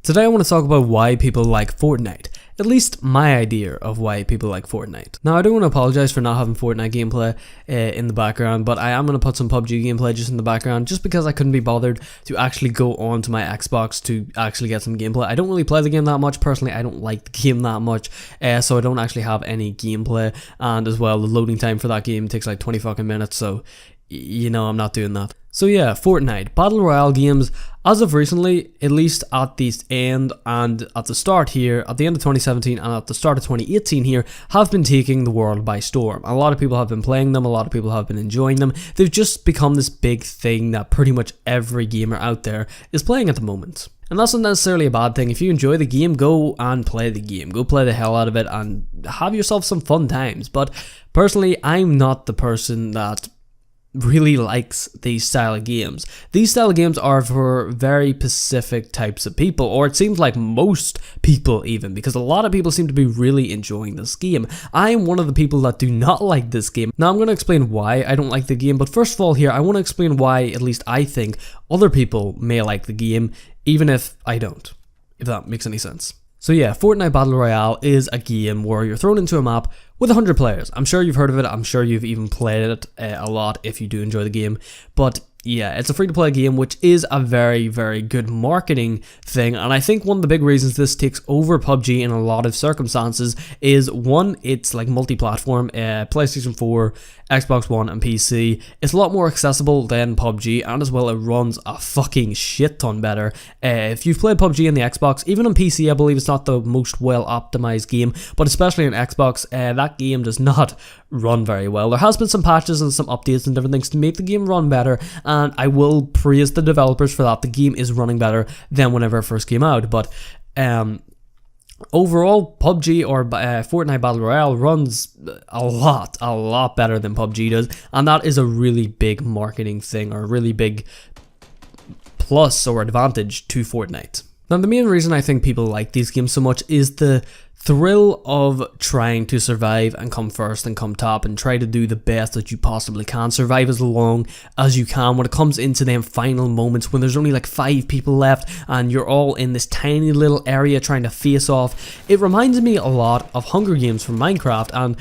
Today I want to talk about why people like Fortnite. At least my idea of why people like Fortnite. Now I do want to apologize for not having Fortnite gameplay in the background, but I am going to put some PUBG gameplay just in the background just because I couldn't be bothered to actually go on to my Xbox to actually get some gameplay. I don't really play the game that much. Personally, I don't like the game that much, so I don't actually have any gameplay, and as well the loading time for that game takes like 20 fucking minutes, so you know I'm not doing that. So yeah, Fortnite, Battle Royale games, as of recently, at least at the end and at the start here, at the end of 2017 and at the start of 2018 here, have been taking the world by storm. A lot of people have been playing them, a lot of people have been enjoying them. They've just become this big thing that pretty much every gamer out there is playing at the moment. And that's not necessarily a bad thing. If you enjoy the game, go and play the game. Go play the hell out of it and have yourself some fun times. But personally, I'm not the person that really likes these style of games. These style of games are for very specific types of people, or it seems like most people even, because a lot of people seem to be really enjoying this game. I am one of the people that do not like this game. Now I'm going to explain why I don't like the game, but first of all here I want to explain why at least I think other people may like the game, even if I don't, if that makes any sense. So yeah, Fortnite Battle Royale is a game where you're thrown into a map with 100 players. I'm sure you've heard of it, I'm sure you've even played it a lot if you do enjoy the game, but yeah, it's a free-to-play game, which is a very, very good marketing thing, and I think one of the big reasons this takes over PUBG in a lot of circumstances is, one, it's like multi-platform, PlayStation 4, Xbox One and PC. It's a lot more accessible than PUBG, and as well it runs a fucking shit ton better. If you've played PUBG on the Xbox, even on PC I believe it's not the most well optimized game, but especially on Xbox, that game does not run very well. There has been some patches and some updates and different things to make the game run better, and I will praise the developers for that. The game is running better than whenever it first came out, but overall, PUBG or Fortnite Battle Royale runs a lot better than PUBG does, and that is a really big marketing thing, or a really big plus or advantage to Fortnite. Now the main reason I think people like these games so much is the thrill of trying to survive and come first and come top and try to do the best that you possibly can, survive as long as you can when it comes into them final moments when there's only like 5 people left and you're all in this tiny little area trying to face off. It reminds me a lot of Hunger Games from Minecraft, and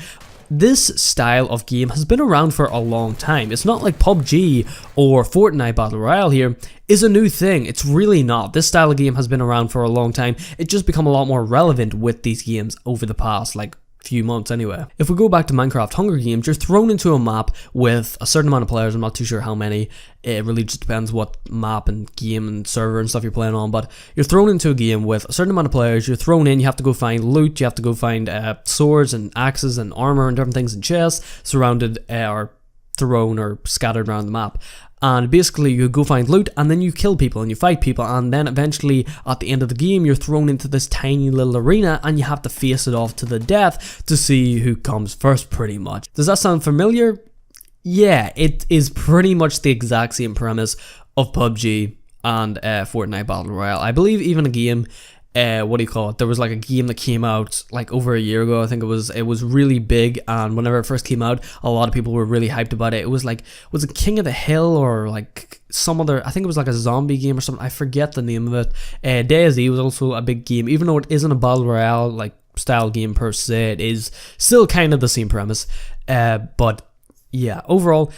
this style of game has been around for a long time. It's not like PUBG or Fortnite Battle Royale here is a new thing. It's really not. This style of game has been around for a long time. It's just become a lot more relevant with these games over the past few months anyway. If we go back to Minecraft Hunger Games, you're thrown into a map with a certain amount of players. I'm not too sure how many. It really just depends what map and game and server and stuff you're playing on, but you're thrown into a game with a certain amount of players. You're thrown in, you have to go find loot, you have to go find swords and axes and armor and different things in chests surrounded or thrown or scattered around the map. And basically you go find loot and then you kill people and you fight people, and then eventually at the end of the game you're thrown into this tiny little arena and you have to face it off to the death to see who comes first pretty much. Does that sound familiar? Yeah, it is pretty much the exact same premise of PUBG and Fortnite Battle Royale. I believe even a game, there was like a game that came out like over a year ago. I think it was really big, and whenever it first came out a lot of people were really hyped about it. It was it King of the Hill or like some other, I think it was like a zombie game or something, I forget the name of it. DayZ was also a big game, even though it isn't a Battle Royale like style game per se. It is still kind of the same premise, but yeah, overall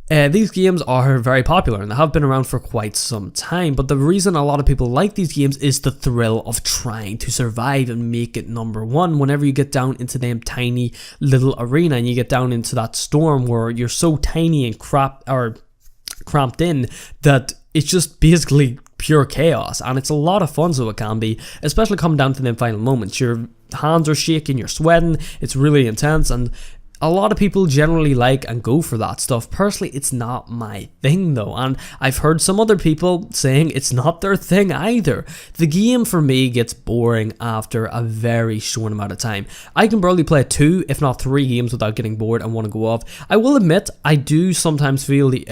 these games are very popular and they have been around for quite some time, but the reason a lot of people like these games is the thrill of trying to survive and make it number one. Whenever you get down into them tiny little arena and you get down into that storm where you're so tiny and cramped in that it's just basically pure chaos, and it's a lot of fun, so it can be, especially coming down to them final moments. Your hands are shaking, you're sweating, it's really intense, and a lot of people generally like and go for that stuff. Personally, it's not my thing though, and I've heard some other people saying it's not their thing either. The game for me gets boring after a very short amount of time. I can barely play 2 if not 3 games without getting bored and want to go off. I will admit I do sometimes feel the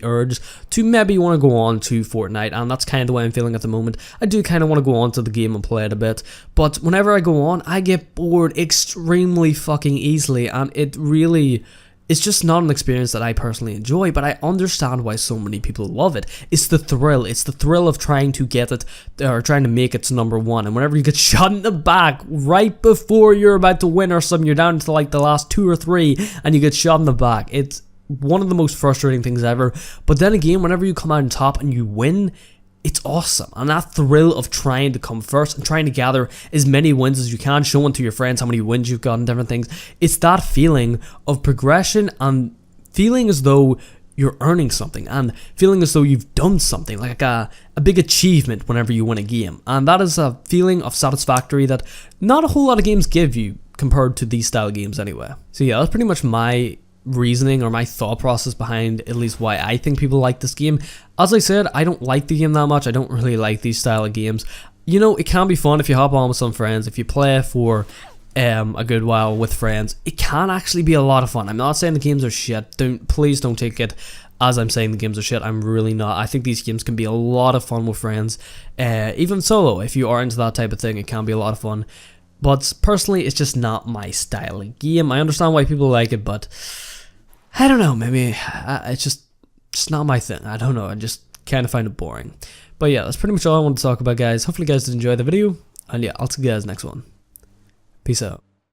urge to maybe want to go on to Fortnite, and that's kind of the way I'm feeling at the moment. I do kind of want to go on to the game and play it a bit, but whenever I go on I get bored extremely fucking easily, and it really it's just not an experience that I personally enjoy, but I understand why so many people love it. It's the thrill. It's the thrill of trying to get it, or trying to make it to number one. And whenever you get shot in the back right before you're about to win or something, you're down to like the last 2 or 3 and you get shot in the back. It's one of the most frustrating things ever. But then again, whenever you come out on top and you win, it's awesome. And that thrill of trying to come first and trying to gather as many wins as you can, showing to your friends how many wins you've got and different things. It's that feeling of progression and feeling as though you're earning something and feeling as though you've done something, like a big achievement whenever you win a game. And that is a feeling of satisfactory that not a whole lot of games give you compared to these style games anyway. So yeah, that's pretty much my reasoning or my thought process behind at least why I think people like this game. As I said, I don't like the game that much. I don't really like these style of games. You know, it can be fun if you hop on with some friends, if you play for a good while with friends. It can actually be a lot of fun. I'm not saying the games are shit. Please don't take it as I'm saying the games are shit. I'm really not. I think these games can be a lot of fun with friends. Even solo, if you are into that type of thing, it can be a lot of fun. But personally, it's just not my style of game. I understand why people like it, but I don't know, maybe it's just not my thing. I don't know, I just kind of find it boring. But yeah, that's pretty much all I wanted to talk about, guys. Hopefully you guys did enjoy the video, and yeah, I'll see you guys next one. Peace out.